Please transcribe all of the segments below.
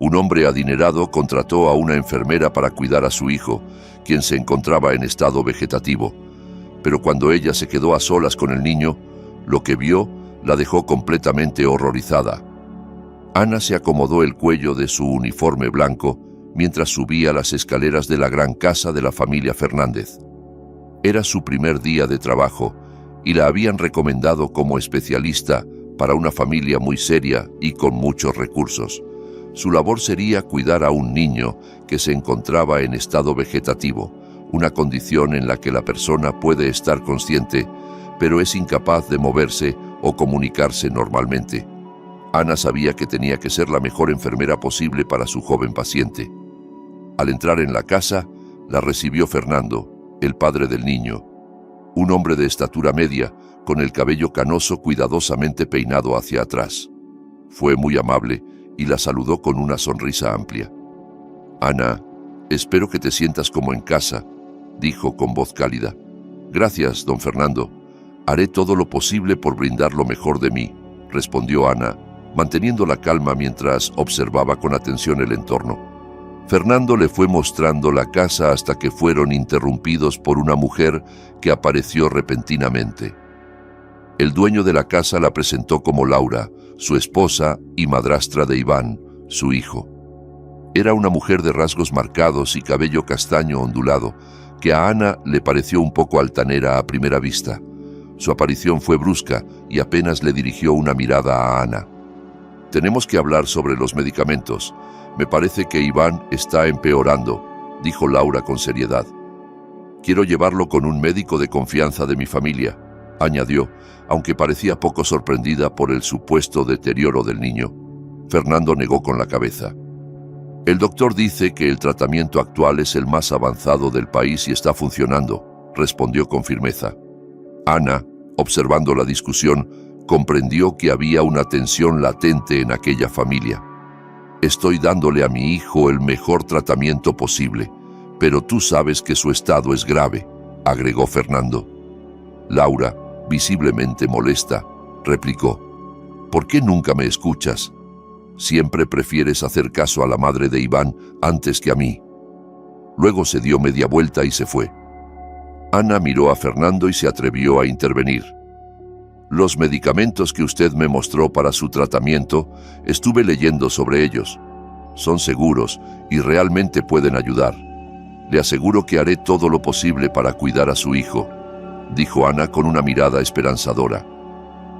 Un hombre adinerado contrató a una enfermera para cuidar a su hijo, quien se encontraba en estado vegetativo. Pero cuando ella se quedó a solas con el niño, lo que vio la dejó completamente horrorizada. Ana se acomodó el cuello de su uniforme blanco mientras subía las escaleras de la gran casa de la familia Fernández. Era su primer día de trabajo y la habían recomendado como especialista para una familia muy seria y con muchos recursos. Su labor sería cuidar a un niño que se encontraba en estado vegetativo, una condición en la que la persona puede estar consciente, pero es incapaz de moverse o comunicarse normalmente. Ana sabía que tenía que ser la mejor enfermera posible para su joven paciente. Al entrar en la casa, la recibió Fernando, el padre del niño, un hombre de estatura media, con el cabello canoso cuidadosamente peinado hacia atrás. Fue muy amable y la saludó con una sonrisa amplia. «Ana, espero que te sientas como en casa», dijo con voz cálida. «Gracias, don Fernando. Haré todo lo posible por brindar lo mejor de mí», respondió Ana, manteniendo la calma mientras observaba con atención el entorno. Fernando le fue mostrando la casa hasta que fueron interrumpidos por una mujer que apareció repentinamente. El dueño de la casa la presentó como Laura, su esposa y madrastra de Iván, su hijo. Era una mujer de rasgos marcados y cabello castaño ondulado, que a Ana le pareció un poco altanera a primera vista. Su aparición fue brusca y apenas le dirigió una mirada a Ana. «Tenemos que hablar sobre los medicamentos. Me parece que Iván está empeorando», dijo Laura con seriedad. «Quiero llevarlo con un médico de confianza de mi familia», añadió, aunque parecía poco sorprendida por el supuesto deterioro del niño. Fernando negó con la cabeza. «El doctor dice que el tratamiento actual es el más avanzado del país y está funcionando», respondió con firmeza. Ana, observando la discusión, comprendió que había una tensión latente en aquella familia. «Estoy dándole a mi hijo el mejor tratamiento posible, pero tú sabes que su estado es grave», agregó Fernando. Laura, visiblemente molesta, replicó: «¿Por qué nunca me escuchas? Siempre prefieres hacer caso a la madre de Iván antes que a mí». Luego se dio media vuelta y se fue. Ana miró a Fernando y se atrevió a intervenir. «Los medicamentos que usted me mostró para su tratamiento, estuve leyendo sobre ellos. Son seguros y realmente pueden ayudar. Le aseguro que haré todo lo posible para cuidar a su hijo», dijo Ana con una mirada esperanzadora.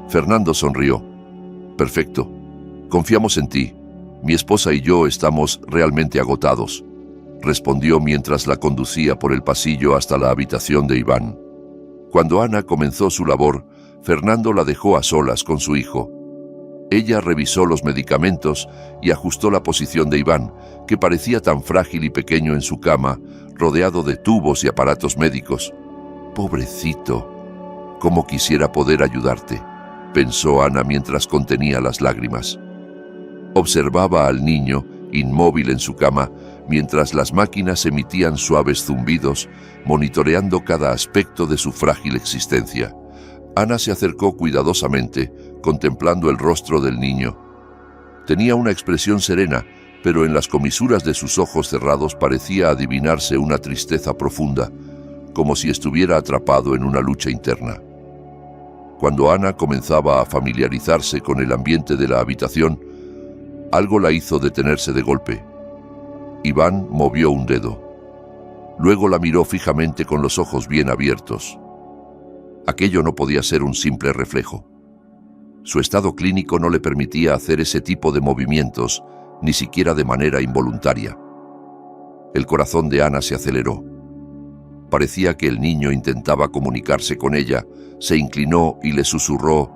Fernando sonrió. «Perfecto. Confiamos en ti. Mi esposa y yo estamos realmente agotados», respondió mientras la conducía por el pasillo hasta la habitación de Iván. Cuando Ana comenzó su labor, Fernando la dejó a solas con su hijo. Ella revisó los medicamentos y ajustó la posición de Iván, que parecía tan frágil y pequeño en su cama, rodeado de tubos y aparatos médicos. «Pobrecito, cómo quisiera poder ayudarte», pensó Ana mientras contenía las lágrimas. Observaba al niño, inmóvil en su cama, mientras las máquinas emitían suaves zumbidos, monitoreando cada aspecto de su frágil existencia. Ana se acercó cuidadosamente, contemplando el rostro del niño. Tenía una expresión serena, pero en las comisuras de sus ojos cerrados parecía adivinarse una tristeza profunda, como si estuviera atrapado en una lucha interna. Cuando Ana comenzaba a familiarizarse con el ambiente de la habitación, algo la hizo detenerse de golpe. Iván movió un dedo. Luego la miró fijamente con los ojos bien abiertos. Aquello no podía ser un simple reflejo. Su estado clínico no le permitía hacer ese tipo de movimientos, ni siquiera de manera involuntaria. El corazón de Ana se aceleró. Parecía que el niño intentaba comunicarse con ella. Se inclinó y le susurró: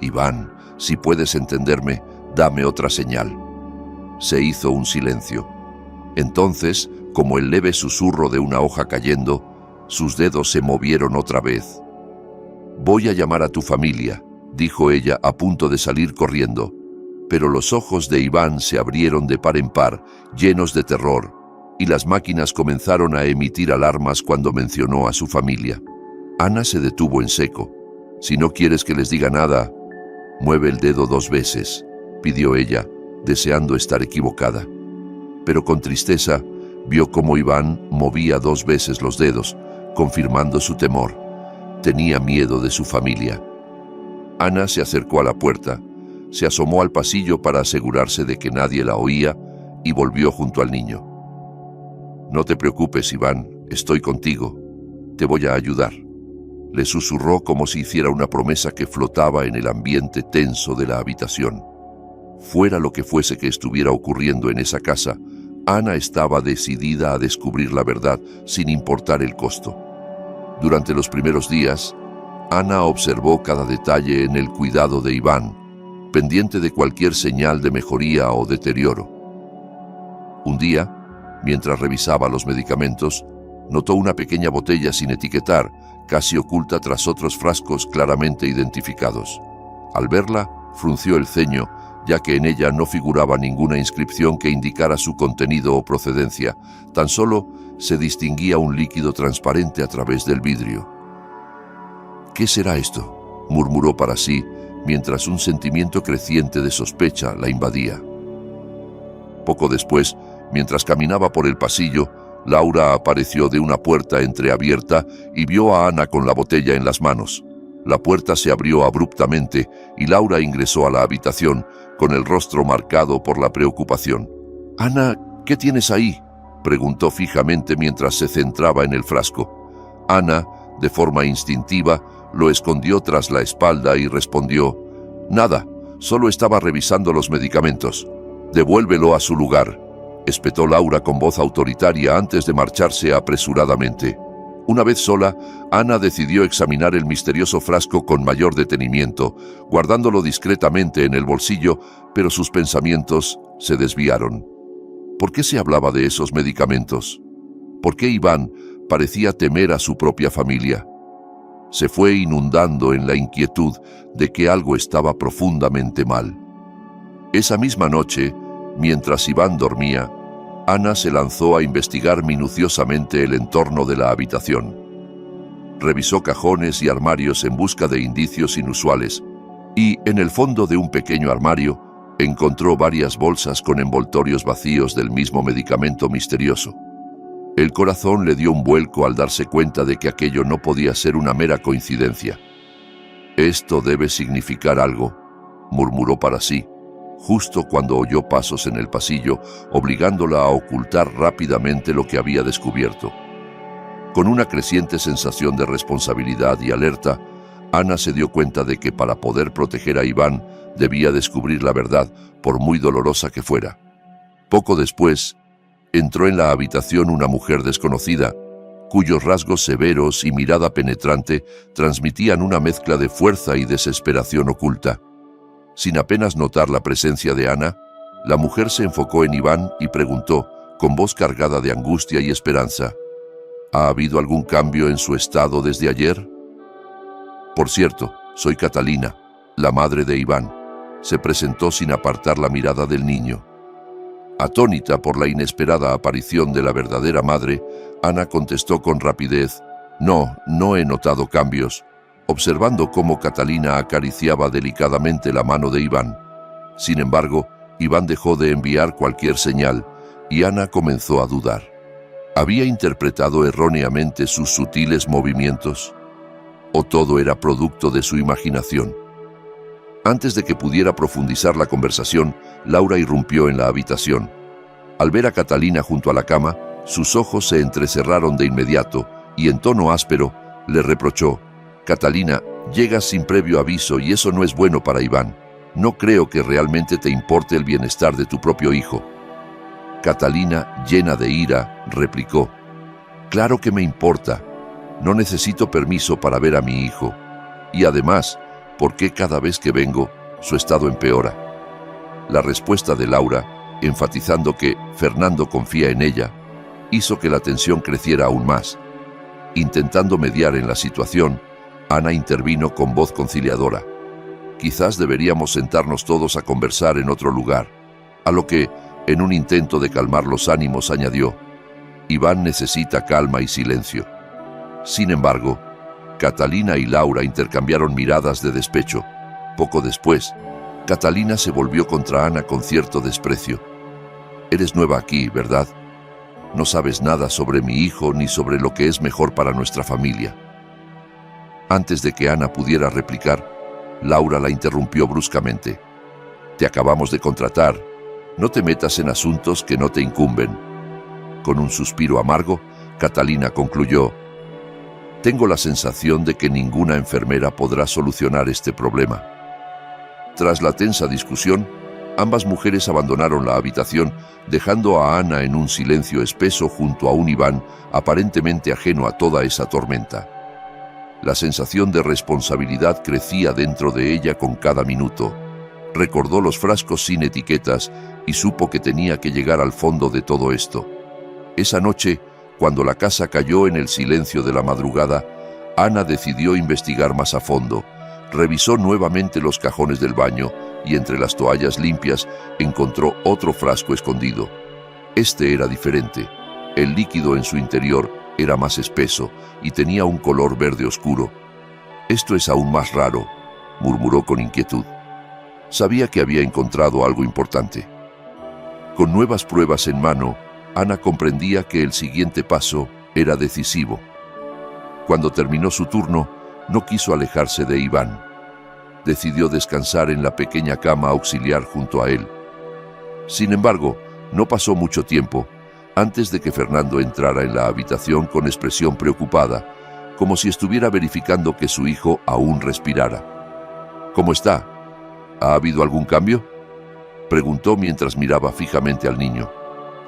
«Iván, si puedes entenderme, dame otra señal». Se hizo un silencio. Entonces, como el leve susurro de una hoja cayendo, sus dedos se movieron otra vez. «Voy a llamar a tu familia», dijo ella a punto de salir corriendo, pero los ojos de Iván se abrieron de par en par, llenos de terror, y las máquinas comenzaron a emitir alarmas cuando mencionó a su familia. Ana se detuvo en seco. «Si no quieres que les diga nada, mueve el dedo 2 veces», pidió ella, deseando estar equivocada. pero con tristeza vio cómo Iván movía 2 veces los dedos, confirmando su temor. Tenía miedo de su familia. Ana se acercó a la puerta, se asomó al pasillo para asegurarse de que nadie la oía y volvió junto al niño. «No te preocupes, Iván, estoy contigo. Te voy a ayudar», le susurró como si hiciera una promesa que flotaba en el ambiente tenso de la habitación. Fuera lo que fuese que estuviera ocurriendo en esa casa, Ana estaba decidida a descubrir la verdad sin importar el costo. Durante los primeros días, Ana observó cada detalle en el cuidado de Iván, pendiente de cualquier señal de mejoría o deterioro. Un día, mientras revisaba los medicamentos, notó una pequeña botella sin etiquetar, casi oculta tras otros frascos claramente identificados. Al verla, frunció el ceño, ya que en ella no figuraba ninguna inscripción que indicara su contenido o procedencia, tan solo se distinguía un líquido transparente a través del vidrio. «¿Qué será esto?», murmuró para sí, mientras un sentimiento creciente de sospecha la invadía. Poco después, mientras caminaba por el pasillo, Laura apareció de una puerta entreabierta y vio a Ana con la botella en las manos. La puerta se abrió abruptamente y Laura ingresó a la habitación, con el rostro marcado por la preocupación. «Ana, ¿qué tienes ahí?», preguntó fijamente mientras se centraba en el frasco. Ana, de forma instintiva, lo escondió tras la espalda y respondió: «Nada, solo estaba revisando los medicamentos». «Devuélvelo a su lugar», espetó Laura con voz autoritaria antes de marcharse apresuradamente. Una vez sola, Ana decidió examinar el misterioso frasco con mayor detenimiento, guardándolo discretamente en el bolsillo, pero sus pensamientos se desviaron. ¿Por qué se hablaba de esos medicamentos? ¿Por qué Iván parecía temer a su propia familia? Se fue inundando en la inquietud de que algo estaba profundamente mal. Esa misma noche, mientras Iván dormía, Ana se lanzó a investigar minuciosamente el entorno de la habitación. Revisó cajones y armarios en busca de indicios inusuales y, en el fondo de un pequeño armario, encontró varias bolsas con envoltorios vacíos del mismo medicamento misterioso. El corazón le dio un vuelco al darse cuenta de que aquello no podía ser una mera coincidencia. «Esto debe significar algo», murmuró para sí, justo cuando oyó pasos en el pasillo, obligándola a ocultar rápidamente lo que había descubierto. Con una creciente sensación de responsabilidad y alerta, Ana se dio cuenta de que para poder proteger a Iván debía descubrir la verdad, por muy dolorosa que fuera. Poco después, entró en la habitación una mujer desconocida, cuyos rasgos severos y mirada penetrante transmitían una mezcla de fuerza y desesperación oculta. Sin apenas notar la presencia de Ana, la mujer se enfocó en Iván y preguntó, con voz cargada de angustia y esperanza: «¿Ha habido algún cambio en su estado desde ayer?». «Por cierto, soy Catalina, la madre de Iván», se presentó sin apartar la mirada del niño. Atónita por la inesperada aparición de la verdadera madre, Ana contestó con rapidez: No he notado cambios», observando cómo Catalina acariciaba delicadamente la mano de Iván. Sin embargo, Iván dejó de enviar cualquier señal y Ana comenzó a dudar. ¿Había interpretado erróneamente sus sutiles movimientos? ¿O todo era producto de su imaginación? Antes de que pudiera profundizar la conversación, Laura irrumpió en la habitación. Al ver a Catalina junto a la cama, sus ojos se entrecerraron de inmediato y en tono áspero le reprochó: «Catalina, llegas sin previo aviso y eso no es bueno para Iván. No creo que realmente te importe el bienestar de tu propio hijo». Catalina, llena de ira, replicó: «Claro que me importa. No necesito permiso para ver a mi hijo. Y además, ¿por qué cada vez que vengo, su estado empeora?». La respuesta de Laura, enfatizando que Fernando confía en ella, hizo que la tensión creciera aún más. Intentando mediar en la situación, Ana intervino con voz conciliadora: «Quizás deberíamos sentarnos todos a conversar en otro lugar», a lo que, en un intento de calmar los ánimos, añadió: «Iván necesita calma y silencio». Sin embargo, Catalina y Laura intercambiaron miradas de despecho. Poco después, Catalina se volvió contra Ana con cierto desprecio. Eres nueva aquí, ¿verdad? No sabes nada sobre mi hijo ni sobre lo que es mejor para nuestra familia. Antes de que Ana pudiera replicar, Laura la interrumpió bruscamente. Te acabamos de contratar. No te metas en asuntos que no te incumben. Con un suspiro amargo, Catalina concluyó: tengo la sensación de que ninguna enfermera podrá solucionar este problema. Tras la tensa discusión, ambas mujeres abandonaron la habitación, dejando a Ana en un silencio espeso junto a un Iván aparentemente ajeno a toda esa tormenta. La sensación de responsabilidad crecía dentro de ella con cada minuto. Recordó los frascos sin etiquetas y supo que tenía que llegar al fondo de todo esto. Esa noche, cuando la casa cayó en el silencio de la madrugada, Ana decidió investigar más a fondo. Revisó nuevamente los cajones del baño y entre las toallas limpias encontró otro frasco escondido. Este era diferente. El líquido en su interior era más espeso y tenía un color verde oscuro. Esto es aún más raro, murmuró con inquietud. Sabía que había encontrado algo importante. Con nuevas pruebas en mano, Ana comprendía que el siguiente paso era decisivo. Cuando terminó su turno, no quiso alejarse de Iván. Decidió descansar en la pequeña cama auxiliar junto a él. Sin embargo, no pasó mucho tiempo antes de que Fernando entrara en la habitación con expresión preocupada, como si estuviera verificando que su hijo aún respirara. ¿Cómo está? ¿Ha habido algún cambio?, preguntó mientras miraba fijamente al niño.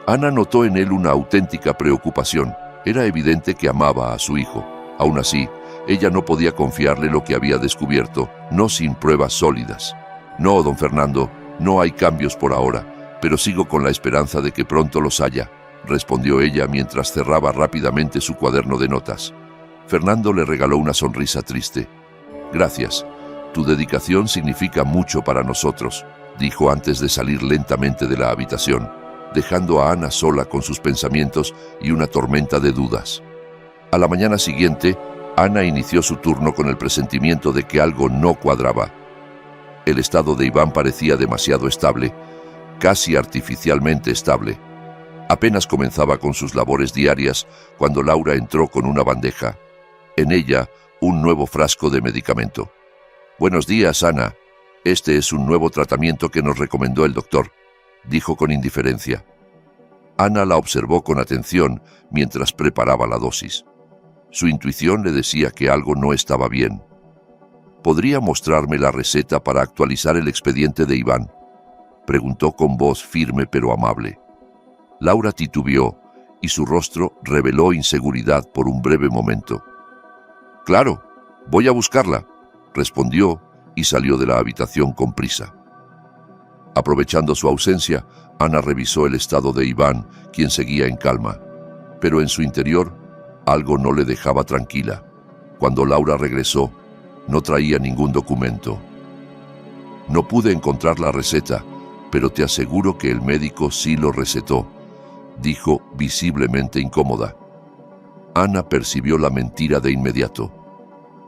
Ana notó en él una auténtica preocupación. Era evidente que amaba a su hijo. Aún así, ella no podía confiarle lo que había descubierto, no sin pruebas sólidas. No, don Fernando, no hay cambios por ahora, pero sigo con la esperanza de que pronto los haya, respondió ella mientras cerraba rápidamente su cuaderno de notas. Fernando le regaló una sonrisa triste. Gracias. Tu dedicación significa mucho para nosotros, dijo antes de salir lentamente de la habitación, dejando a Ana sola con sus pensamientos y una tormenta de dudas. A la mañana siguiente, Ana inició su turno con el presentimiento de que algo no cuadraba. El estado de Iván parecía demasiado estable, casi artificialmente estable. Apenas comenzaba con sus labores diarias cuando Laura entró con una bandeja. En ella, un nuevo frasco de medicamento. Buenos días, Ana. Este es un nuevo tratamiento que nos recomendó el doctor, dijo con indiferencia. Ana la observó con atención mientras preparaba la dosis. Su intuición le decía que algo no estaba bien. ¿Podría mostrarme la receta para actualizar el expediente de Iván?, preguntó con voz firme pero amable. Laura titubeó y su rostro reveló inseguridad por un breve momento. Claro, voy a buscarla, respondió y salió de la habitación con prisa. Aprovechando su ausencia, Ana revisó el estado de Iván, quien seguía en calma. Pero en su interior, algo no le dejaba tranquila. Cuando Laura regresó, no traía ningún documento. No pude encontrar la receta, pero te aseguro que el médico sí lo recetó, dijo visiblemente incómoda. Ana percibió la mentira de inmediato.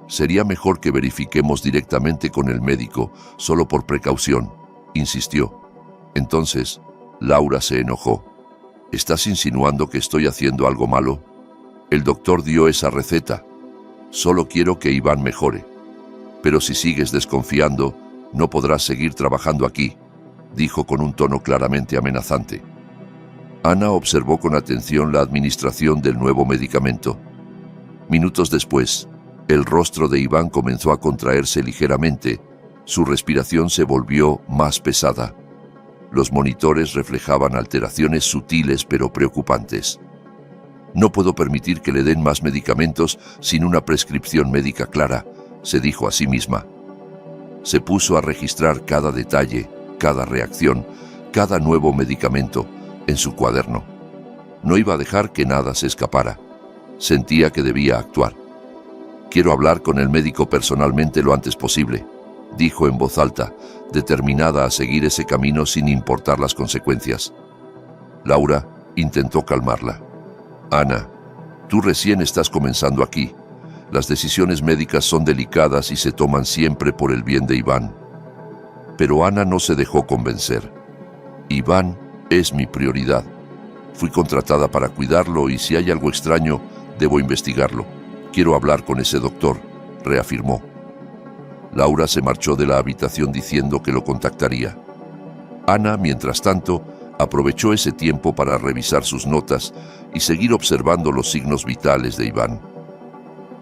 Sería mejor que verifiquemos directamente con el médico, solo por precaución, insistió. Entonces, Laura se enojó. ¿Estás insinuando que estoy haciendo algo malo? El doctor dio esa receta. Solo quiero que Iván mejore. Pero si sigues desconfiando, no podrás seguir trabajando aquí, dijo con un tono claramente amenazante. Ana observó con atención la administración del nuevo medicamento. Minutos después, el rostro de Iván comenzó a contraerse ligeramente. Su respiración se volvió más pesada. Los monitores reflejaban alteraciones sutiles pero preocupantes. No puedo permitir que le den más medicamentos sin una prescripción médica clara, se dijo a sí misma. Se puso a registrar cada detalle, cada reacción, cada nuevo medicamento en su cuaderno. No iba a dejar que nada se escapara. Sentía que debía actuar. Quiero hablar con el médico personalmente lo antes posible, dijo en voz alta, determinada a seguir ese camino sin importar las consecuencias. Laura intentó calmarla. Ana, tú recién estás comenzando aquí. Las decisiones médicas son delicadas y se toman siempre por el bien de Iván. Pero Ana no se dejó convencer. Iván Es mi prioridad. Fui contratada para cuidarlo y si hay algo extraño, debo investigarlo. Quiero hablar con ese doctor, reafirmó. Laura se marchó de la habitación diciendo que lo contactaría. Ana, mientras tanto, aprovechó ese tiempo para revisar sus notas y seguir observando los signos vitales de Iván.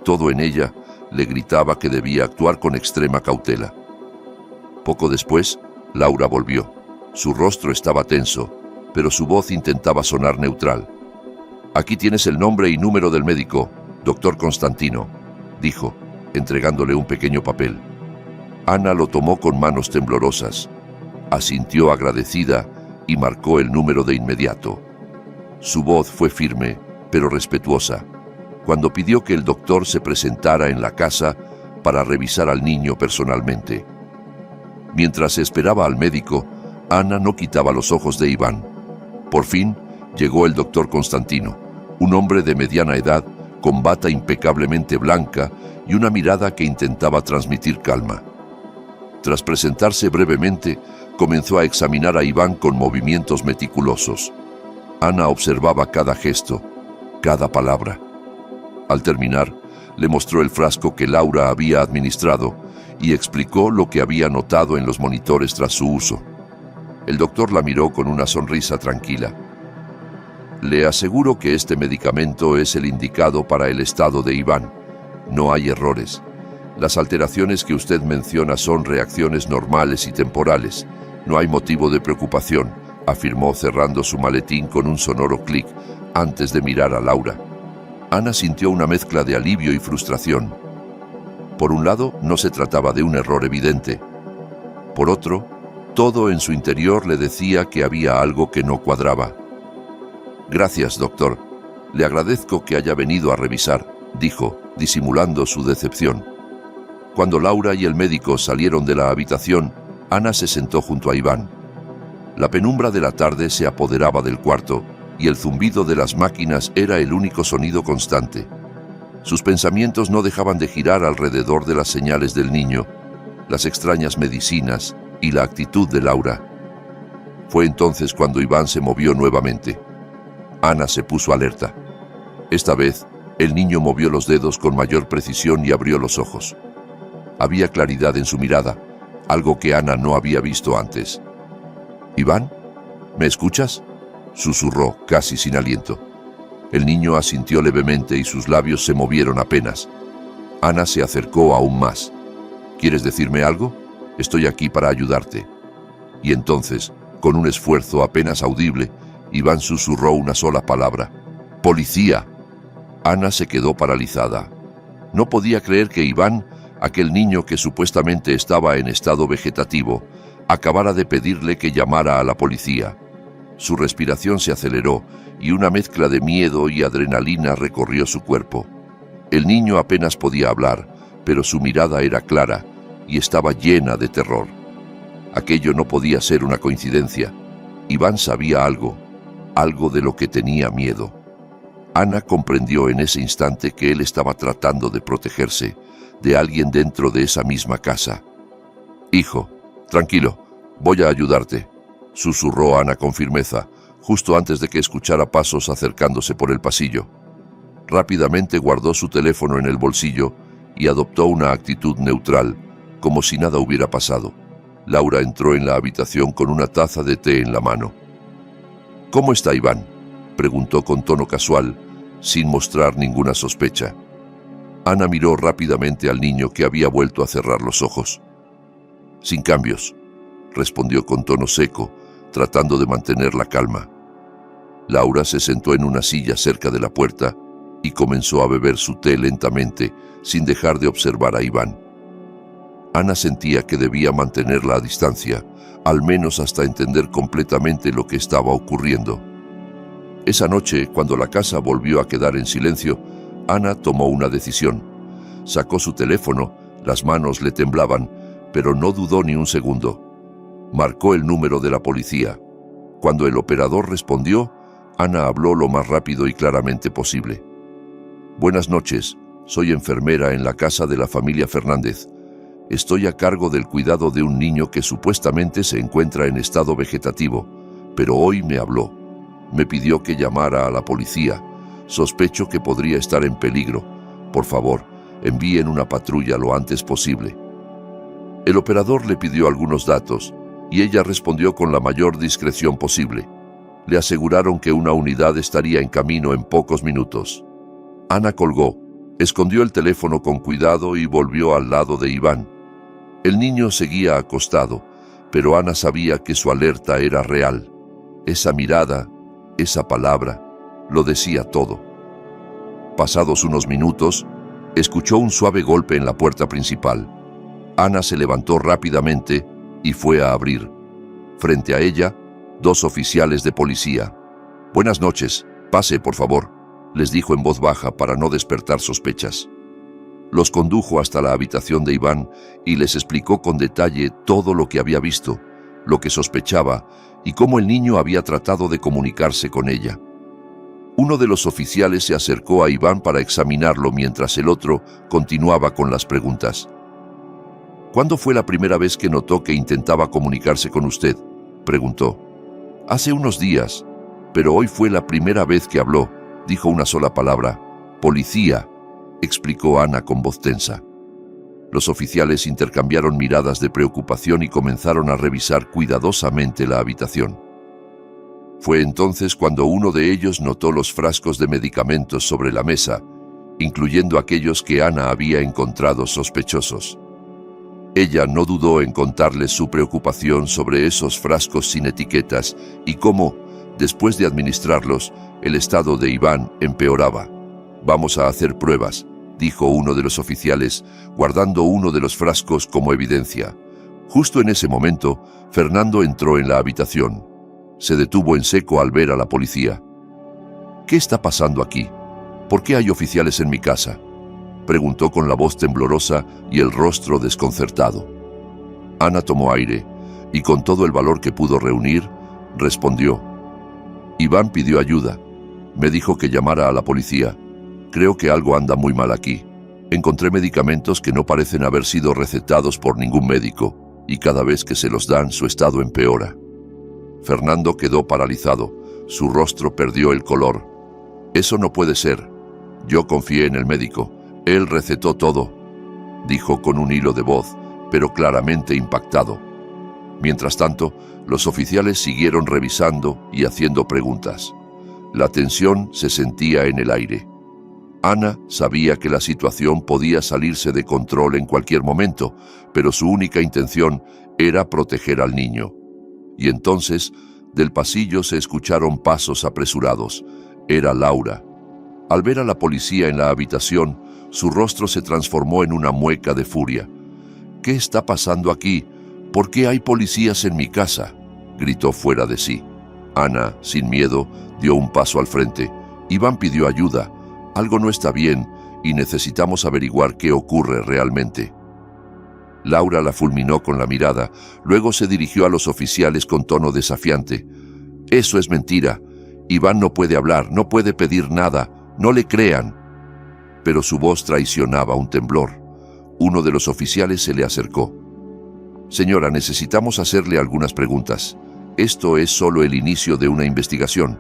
Todo en ella le gritaba que debía actuar con extrema cautela. Poco después, Laura volvió. Su rostro estaba tenso, pero su voz intentaba sonar neutral. «Aquí tienes el nombre y número del médico, doctor Constantino», dijo, entregándole un pequeño papel. Ana lo tomó con manos temblorosas. Asintió agradecida y marcó el número de inmediato. Su voz fue firme, pero respetuosa, cuando pidió que el doctor se presentara en la casa para revisar al niño personalmente. Mientras esperaba al médico, Ana no quitaba los ojos de Iván. Por fin, llegó el doctor Constantino, un hombre de mediana edad, con bata impecablemente blanca y una mirada que intentaba transmitir calma. Tras presentarse brevemente, comenzó a examinar a Iván con movimientos meticulosos. Ana observaba cada gesto, cada palabra. Al terminar, le mostró el frasco que Laura había administrado y explicó lo que había notado en los monitores tras su uso. El doctor la miró con una sonrisa tranquila. «Le aseguro que este medicamento es el indicado para el estado de Iván. No hay errores. Las alteraciones que usted menciona son reacciones normales y temporales. No hay motivo de preocupación», afirmó cerrando su maletín con un sonoro clic antes de mirar a Laura. Ana sintió una mezcla de alivio y frustración. Por un lado, no se trataba de un error evidente. Por otro, todo en su interior le decía que había algo que no cuadraba. «Gracias, doctor. Le agradezco que haya venido a revisar», dijo, disimulando su decepción. Cuando Laura y el médico salieron de la habitación, Ana se sentó junto a Iván. La penumbra de la tarde se apoderaba del cuarto y el zumbido de las máquinas era el único sonido constante. Sus pensamientos no dejaban de girar alrededor de las señales del niño, las extrañas medicinas y la actitud de Laura. Fue entonces cuando Iván se movió nuevamente. Ana se puso alerta. Esta vez, el niño movió los dedos con mayor precisión y abrió los ojos. Había claridad en su mirada, algo que Ana no había visto antes. «¿Iván? ¿Me escuchas?», susurró, casi sin aliento. El niño asintió levemente y sus labios se movieron apenas. Ana se acercó aún más. «¿Quieres decirme algo? Estoy aquí para ayudarte». Y entonces, con un esfuerzo apenas audible, Iván susurró una sola palabra: «¡Policía!». Ana se quedó paralizada. No podía creer que Iván, aquel niño que supuestamente estaba en estado vegetativo, acabara de pedirle que llamara a la policía. Su respiración se aceleró y una mezcla de miedo y adrenalina recorrió su cuerpo. El niño apenas podía hablar, pero su mirada era clara y estaba llena de terror. Aquello no podía ser una coincidencia. Iván sabía algo de lo que tenía miedo. Ana comprendió en ese instante que él estaba tratando de protegerse de alguien dentro de esa misma casa. «Hijo, tranquilo, voy a ayudarte», susurró Ana con firmeza, justo antes de que escuchara pasos acercándose por el pasillo. Rápidamente guardó su teléfono en el bolsillo y adoptó una actitud neutral, como si nada hubiera pasado. Laura entró en la habitación con una taza de té en la mano. «¿Cómo está Iván?», preguntó con tono casual, sin mostrar ninguna sospecha. Ana miró rápidamente al niño, que había vuelto a cerrar los ojos. «Sin cambios», respondió con tono seco, tratando de mantener la calma. Laura se sentó en una silla cerca de la puerta y comenzó a beber su té lentamente, sin dejar de observar a Iván. Ana sentía que debía mantenerla a distancia, al menos hasta entender completamente lo que estaba ocurriendo. Esa noche, cuando la casa volvió a quedar en silencio, Ana tomó una decisión. Sacó su teléfono, las manos le temblaban, pero no dudó ni un segundo. Marcó el número de la policía. Cuando el operador respondió, Ana habló lo más rápido y claramente posible. «Buenas noches, soy enfermera en la casa de la familia Fernández. Estoy a cargo del cuidado de un niño que supuestamente se encuentra en estado vegetativo, pero hoy me habló. Me pidió que llamara a la policía. Sospecho que podría estar en peligro. Por favor, envíen una patrulla lo antes posible. El operador le pidió algunos datos y ella respondió con la mayor discreción posible. Le aseguraron que una unidad estaría en camino en pocos minutos. Ana colgó, escondió el teléfono con cuidado y volvió al lado de Iván. El niño seguía acostado, pero Ana sabía que su alerta era real. Esa mirada, esa palabra, lo decía todo. Pasados unos minutos, escuchó un suave golpe en la puerta principal. Ana se levantó rápidamente y fue a abrir. Frente a ella, 2 oficiales de policía. «Buenas noches, pase, por favor», les dijo en voz baja para no despertar sospechas. Los condujo hasta la habitación de Iván y les explicó con detalle todo lo que había visto, lo que sospechaba y cómo el niño había tratado de comunicarse con ella. Uno de los oficiales se acercó a Iván para examinarlo mientras el otro continuaba con las preguntas. «¿Cuándo fue la primera vez que notó que intentaba comunicarse con usted?», preguntó. «Hace unos días, pero hoy fue la primera vez que habló», dijo una sola palabra. «Policía», explicó Ana con voz tensa. Los oficiales intercambiaron miradas de preocupación y comenzaron a revisar cuidadosamente la habitación. Fue entonces cuando uno de ellos notó los frascos de medicamentos sobre la mesa, incluyendo aquellos que Ana había encontrado sospechosos. Ella no dudó en contarles su preocupación sobre esos frascos sin etiquetas y cómo, después de administrarlos, el estado de Iván empeoraba. «Vamos a hacer pruebas», dijo uno de los oficiales, guardando uno de los frascos como evidencia. Justo en ese momento, Fernando entró en la habitación. Se detuvo en seco al ver a la policía. «¿Qué está pasando aquí? ¿Por qué hay oficiales en mi casa?», preguntó con la voz temblorosa y el rostro desconcertado. Ana tomó aire y, con todo el valor que pudo reunir, respondió. «Iván pidió ayuda. Me dijo que llamara a la policía. Creo que algo anda muy mal aquí. Encontré medicamentos que no parecen haber sido recetados por ningún médico, y cada vez que se los dan, su estado empeora». Fernando quedó paralizado. Su rostro perdió el color. «Eso no puede ser. Yo confié en el médico. Él recetó todo», dijo con un hilo de voz, pero claramente impactado. Mientras tanto, los oficiales siguieron revisando y haciendo preguntas. La tensión se sentía en el aire. Ana sabía que la situación podía salirse de control en cualquier momento, pero su única intención era proteger al niño. Y entonces, del pasillo se escucharon pasos apresurados. Era Laura. Al ver a la policía en la habitación, su rostro se transformó en una mueca de furia. «¿Qué está pasando aquí? ¿Por qué hay policías en mi casa?», gritó fuera de sí. Ana, sin miedo, dio un paso al frente. Iván pidió ayuda. «Algo no está bien y necesitamos averiguar qué ocurre realmente». Laura la fulminó con la mirada. Luego se dirigió a los oficiales con tono desafiante. «Eso es mentira. Iván no puede hablar, no puede pedir nada. No le crean». Pero su voz traicionaba un temblor. Uno de los oficiales se le acercó. «Señora, necesitamos hacerle algunas preguntas. Esto es solo el inicio de una investigación».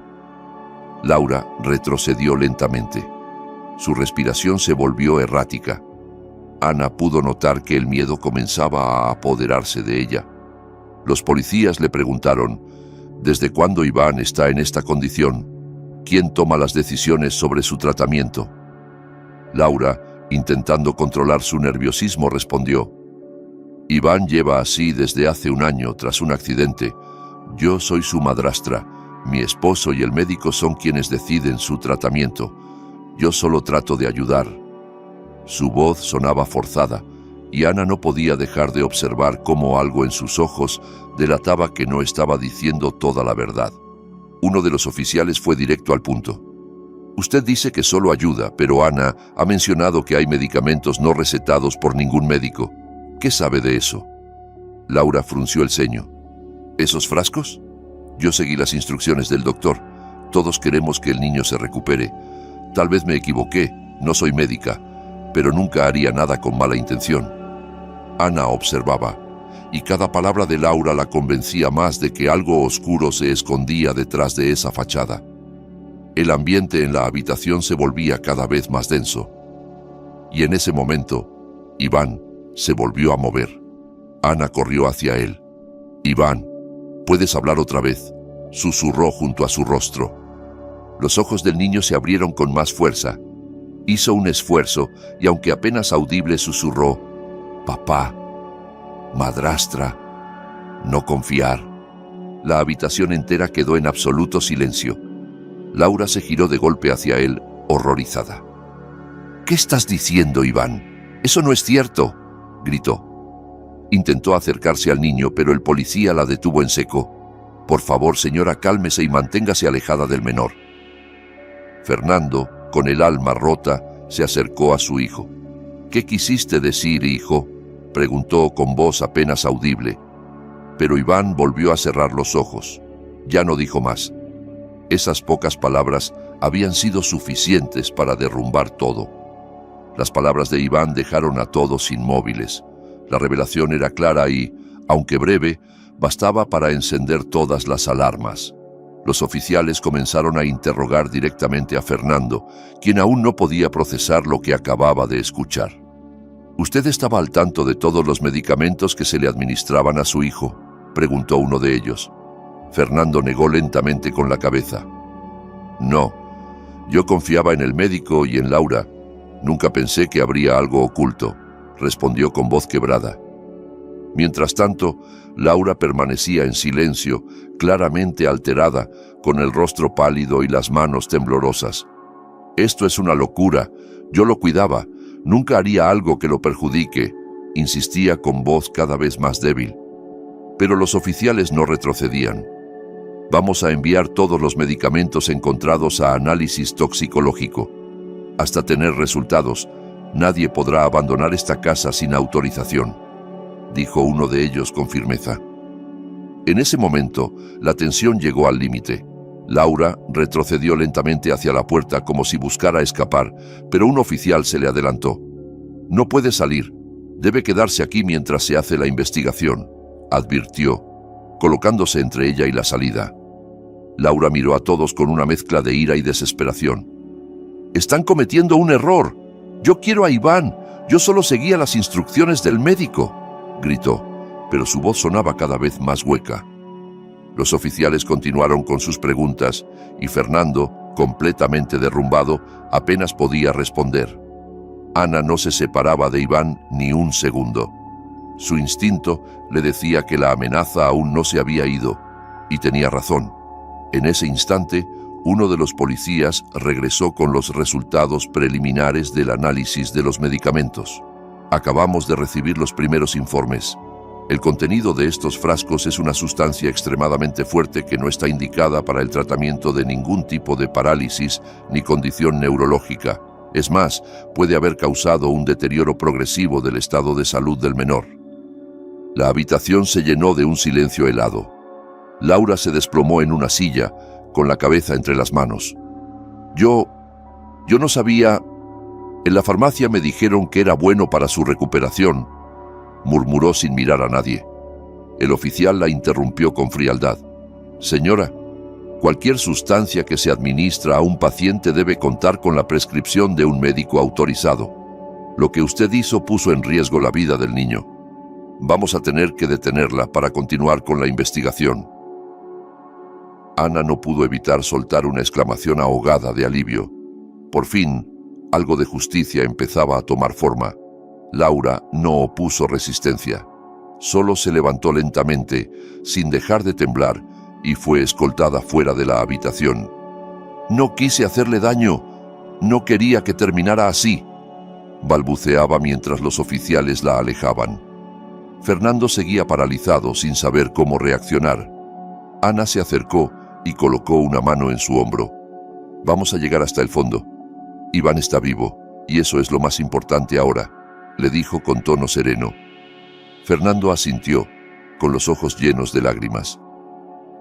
Laura retrocedió lentamente. Su respiración se volvió errática. Ana pudo notar que el miedo comenzaba a apoderarse de ella. Los policías le preguntaron: «¿Desde cuándo Iván está en esta condición? ¿Quién toma las decisiones sobre su tratamiento?». Laura, intentando controlar su nerviosismo, respondió: «Iván lleva así desde hace un año tras un accidente. Yo soy su madrastra. Mi esposo y el médico son quienes deciden su tratamiento. Yo solo trato de ayudar». Su voz sonaba forzada, y Ana no podía dejar de observar cómo algo en sus ojos delataba que no estaba diciendo toda la verdad. Uno de los oficiales fue directo al punto. «Usted dice que solo ayuda, pero Ana ha mencionado que hay medicamentos no recetados por ningún médico. ¿Qué sabe de eso?». Laura frunció el ceño. «¿Esos frascos? Yo seguí las instrucciones del doctor. Todos queremos que el niño se recupere. Tal vez me equivoqué, no soy médica, pero nunca haría nada con mala intención». Ana observaba. y cada palabra de Laura la convencía más de que algo oscuro se escondía detrás de esa fachada. El ambiente en la habitación se volvía cada vez más denso. Y en ese momento, Iván se volvió a mover. Ana corrió hacia él. «Iván, ¿puedes hablar otra vez?», susurró junto a su rostro. Los ojos del niño se abrieron con más fuerza. Hizo un esfuerzo y, aunque apenas audible, susurró: «Papá, madrastra, no confiar». La habitación entera quedó en absoluto silencio. Laura se giró de golpe hacia él, horrorizada. «¿Qué estás diciendo, Iván? Eso no es cierto», gritó. Intentó acercarse al niño, pero el policía la detuvo en seco. «Por favor, señora, cálmese y manténgase alejada del menor». Fernando, con el alma rota, se acercó a su hijo. «¿Qué quisiste decir, hijo?», preguntó con voz apenas audible. Pero Iván volvió a cerrar los ojos. Ya no dijo más. Esas pocas palabras habían sido suficientes para derrumbar todo. Las palabras de Iván dejaron a todos inmóviles. La revelación era clara y, aunque breve, bastaba para encender todas las alarmas. Los oficiales comenzaron a interrogar directamente a Fernando, quien aún no podía procesar lo que acababa de escuchar. «¿Usted estaba al tanto de todos los medicamentos que se le administraban a su hijo?», preguntó uno de ellos. Fernando negó lentamente con la cabeza. «No, yo confiaba en el médico y en Laura. Nunca pensé que habría algo oculto», respondió con voz quebrada. Mientras tanto, Laura permanecía en silencio, claramente alterada, con el rostro pálido y las manos temblorosas. «Esto es una locura. Yo lo cuidaba. Nunca haría algo que lo perjudique», insistía con voz cada vez más débil. Pero los oficiales no retrocedían. «Vamos a enviar todos los medicamentos encontrados a análisis toxicológico. Hasta tener resultados, nadie podrá abandonar esta casa sin autorización», dijo uno de ellos con firmeza. En ese momento, la tensión llegó al límite. Laura retrocedió lentamente hacia la puerta como si buscara escapar, pero un oficial se le adelantó. «No puede salir. Debe quedarse aquí mientras se hace la investigación», advirtió, colocándose entre ella y la salida. Laura miró a todos con una mezcla de ira y desesperación. «Están cometiendo un error. Yo quiero a Iván. Yo solo seguía las instrucciones del médico», gritó, pero su voz sonaba cada vez más hueca. Los oficiales continuaron con sus preguntas y Fernando, completamente derrumbado, apenas podía responder. Ana no se separaba de Iván ni un segundo. Su instinto le decía que la amenaza aún no se había ido, y tenía razón. En ese instante, uno de los policías regresó con los resultados preliminares del análisis de los medicamentos. «Acabamos de recibir los primeros informes. El contenido de estos frascos es una sustancia extremadamente fuerte que no está indicada para el tratamiento de ningún tipo de parálisis ni condición neurológica. Es más, puede haber causado un deterioro progresivo del estado de salud del menor». La habitación se llenó de un silencio helado. Laura se desplomó en una silla, con la cabeza entre las manos. Yo no sabía. En la farmacia me dijeron que era bueno para su recuperación», murmuró sin mirar a nadie. El oficial la interrumpió con frialdad. «Señora, cualquier sustancia que se administra a un paciente debe contar con la prescripción de un médico autorizado. Lo que usted hizo puso en riesgo la vida del niño. Vamos a tener que detenerla para continuar con la investigación». Ana no pudo evitar soltar una exclamación ahogada de alivio. Por fin, algo de justicia empezaba a tomar forma. Laura no opuso resistencia. Solo se levantó lentamente, sin dejar de temblar, y fue escoltada fuera de la habitación. «No quise hacerle daño. No quería que terminara así», balbuceaba mientras los oficiales la alejaban. Fernando seguía paralizado, sin saber cómo reaccionar. Ana se acercó y colocó una mano en su hombro. «Vamos a llegar hasta el fondo. Iván está vivo, y eso es lo más importante ahora», le dijo con tono sereno. Fernando asintió, con los ojos llenos de lágrimas.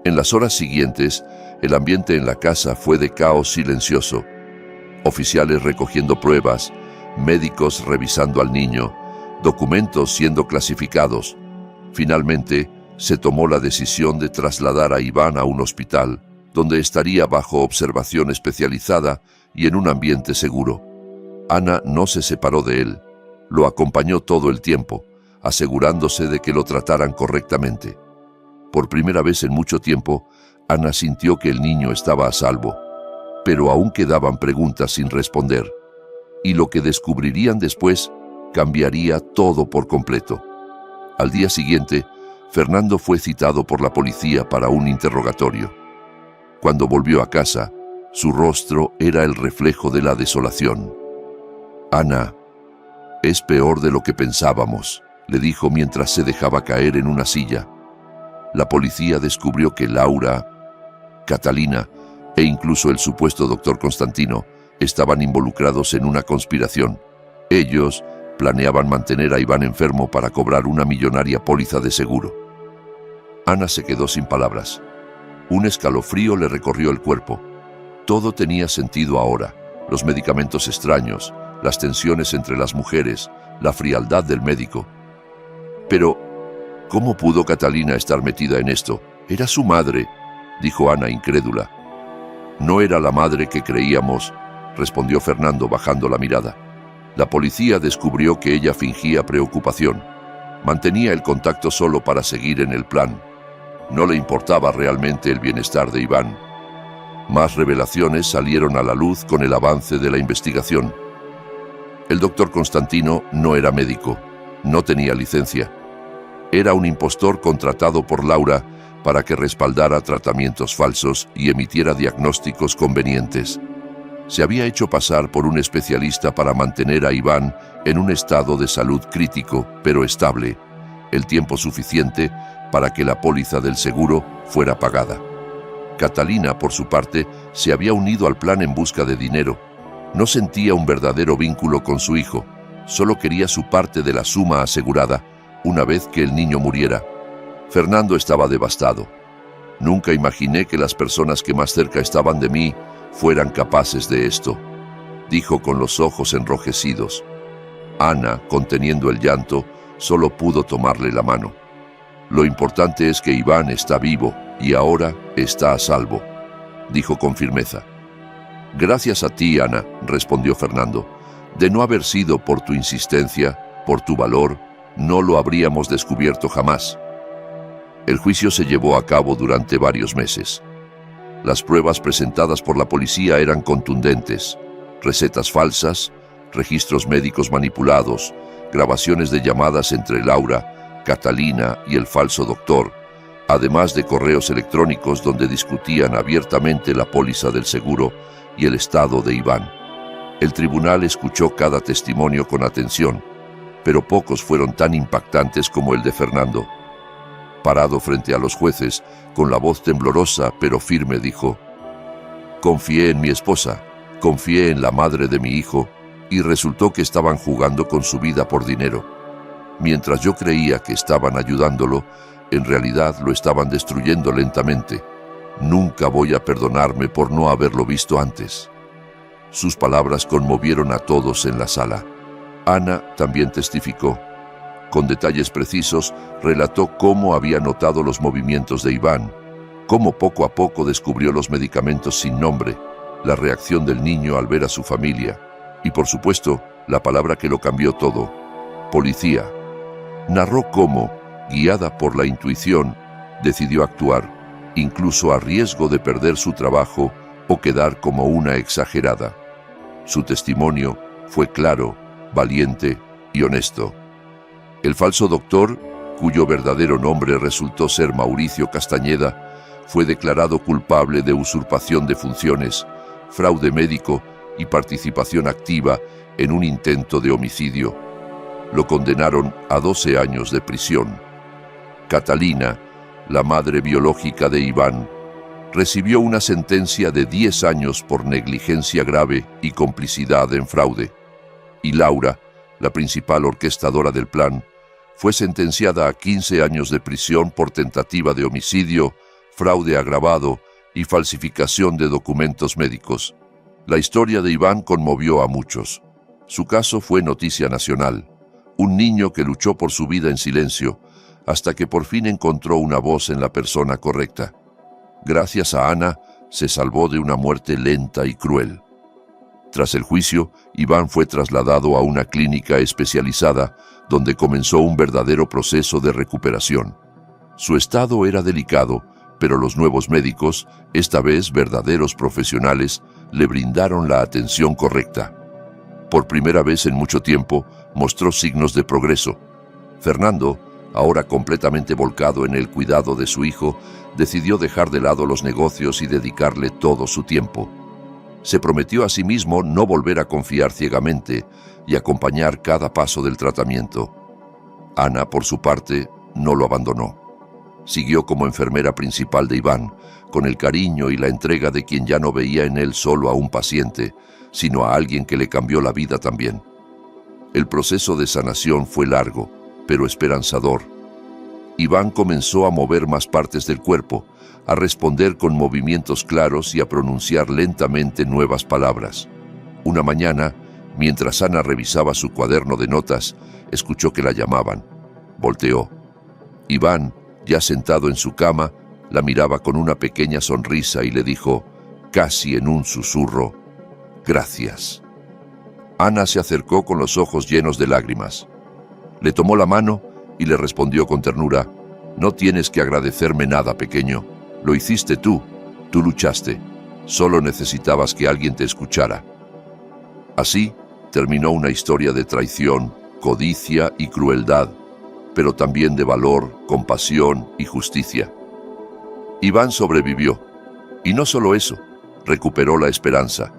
En las horas siguientes, el ambiente en la casa fue de caos silencioso. Oficiales recogiendo pruebas, médicos revisando al niño, documentos siendo clasificados. Finalmente, se tomó la decisión de trasladar a Iván a un hospital, donde estaría bajo observación especializada y en un ambiente seguro. Ana no se separó de él, lo acompañó todo el tiempo, asegurándose de que lo trataran correctamente. Por primera vez en mucho tiempo, Ana sintió que el niño estaba a salvo, pero aún quedaban preguntas sin responder, y lo que descubrirían después cambiaría todo por completo. Al día siguiente, Fernando fue citado por la policía para un interrogatorio. Cuando volvió a casa, su rostro era el reflejo de la desolación. «Ana, es peor de lo que pensábamos», le dijo mientras se dejaba caer en una silla. La policía descubrió que Laura, Catalina e incluso el supuesto doctor Constantino estaban involucrados en una conspiración. Ellos planeaban mantener a Iván enfermo para cobrar una millonaria póliza de seguro. Ana se quedó sin palabras. Un escalofrío le recorrió el cuerpo. Todo tenía sentido ahora. Los medicamentos extraños, las tensiones entre las mujeres, la frialdad del médico. Pero, ¿cómo pudo Catalina estar metida en esto? Era su madre, dijo Ana incrédula. No era la madre que creíamos, respondió Fernando bajando la mirada. La policía descubrió que ella fingía preocupación. Mantenía el contacto solo para seguir en el plan. No le importaba realmente el bienestar de Iván. Más revelaciones salieron a la luz con el avance de la investigación. El doctor Constantino no era médico, no tenía licencia. Era un impostor contratado por Laura para que respaldara tratamientos falsos y emitiera diagnósticos convenientes. Se había hecho pasar por un especialista para mantener a Iván en un estado de salud crítico, pero estable, el tiempo suficiente para que la póliza del seguro fuera pagada. Catalina, por su parte, se había unido al plan en busca de dinero. No sentía un verdadero vínculo con su hijo, solo quería su parte de la suma asegurada una vez que el niño muriera. Fernando estaba devastado. Nunca imaginé que las personas que más cerca estaban de mí fueran capaces de esto, dijo con los ojos enrojecidos. Ana, conteniendo el llanto, solo pudo tomarle la mano. Lo importante es que Iván está vivo y ahora está a salvo, dijo con firmeza. Gracias a ti, Ana, respondió Fernando. De no haber sido por tu insistencia, por tu valor, no lo habríamos descubierto jamás. El juicio se llevó a cabo durante varios meses. Las pruebas presentadas por la policía eran contundentes. Recetas falsas, registros médicos manipulados, grabaciones de llamadas entre Laura, Catalina y el falso doctor, además de correos electrónicos donde discutían abiertamente la póliza del seguro y el estado de Iván. El tribunal escuchó cada testimonio con atención, pero pocos fueron tan impactantes como el de Fernando. Parado frente a los jueces, con la voz temblorosa pero firme, dijo: «Confié en mi esposa, confié en la madre de mi hijo, y resultó que estaban jugando con su vida por dinero. Mientras yo creía que estaban ayudándolo, en realidad lo estaban destruyendo lentamente. Nunca voy a perdonarme por no haberlo visto antes». Sus palabras conmovieron a todos en la sala. Ana también testificó. Con detalles precisos, relató cómo había notado los movimientos de Iván, cómo poco a poco descubrió los medicamentos sin nombre, la reacción del niño al ver a su familia, y por supuesto, la palabra que lo cambió todo: policía. Narró cómo, guiada por la intuición, decidió actuar, incluso a riesgo de perder su trabajo o quedar como una exagerada. Su testimonio fue claro, valiente y honesto. El falso doctor, cuyo verdadero nombre resultó ser Mauricio Castañeda, fue declarado culpable de usurpación de funciones, fraude médico y participación activa en un intento de homicidio. Lo condenaron a 12 años de prisión. Catalina, la madre biológica de Iván, recibió una sentencia de 10 años por negligencia grave y complicidad en fraude. Y Laura, la principal orquestadora del plan, fue sentenciada a 15 años de prisión por tentativa de homicidio, fraude agravado y falsificación de documentos médicos. La historia de Iván conmovió a muchos. Su caso fue noticia nacional. Un niño que luchó por su vida en silencio, hasta que por fin encontró una voz en la persona correcta. Gracias a Ana, se salvó de una muerte lenta y cruel. Tras el juicio, Iván fue trasladado a una clínica especializada donde comenzó un verdadero proceso de recuperación. Su estado era delicado, pero los nuevos médicos, esta vez verdaderos profesionales, le brindaron la atención correcta. Por primera vez en mucho tiempo, mostró signos de progreso. Fernando, ahora completamente volcado en el cuidado de su hijo, decidió dejar de lado los negocios y dedicarle todo su tiempo. Se prometió a sí mismo no volver a confiar ciegamente y acompañar cada paso del tratamiento. Ana, por su parte, no lo abandonó. Siguió como enfermera principal de Iván, con el cariño y la entrega de quien ya no veía en él solo a un paciente, sino a alguien que le cambió la vida también. El proceso de sanación fue largo, pero esperanzador. Iván comenzó a mover más partes del cuerpo, a responder con movimientos claros y a pronunciar lentamente nuevas palabras. Una mañana, mientras Ana revisaba su cuaderno de notas, escuchó que la llamaban. Volteó. Iván, ya sentado en su cama, la miraba con una pequeña sonrisa y le dijo, casi en un susurro, «Gracias». Ana se acercó con los ojos llenos de lágrimas. Le tomó la mano y le respondió con ternura, «No tienes que agradecerme nada, pequeño. Lo hiciste tú luchaste. Solo necesitabas que alguien te escuchara». Así terminó una historia de traición, codicia y crueldad, pero también de valor, compasión y justicia. Iván sobrevivió, y no solo eso, recuperó la esperanza,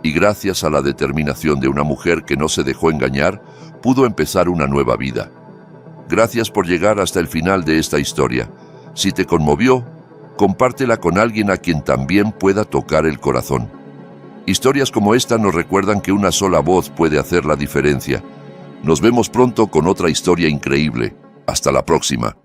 y gracias a la determinación de una mujer que no se dejó engañar, pudo empezar una nueva vida. Gracias por llegar hasta el final de esta historia. Si te conmovió, compártela con alguien a quien también pueda tocar el corazón. Historias como esta nos recuerdan que una sola voz puede hacer la diferencia. Nos vemos pronto con otra historia increíble. Hasta la próxima.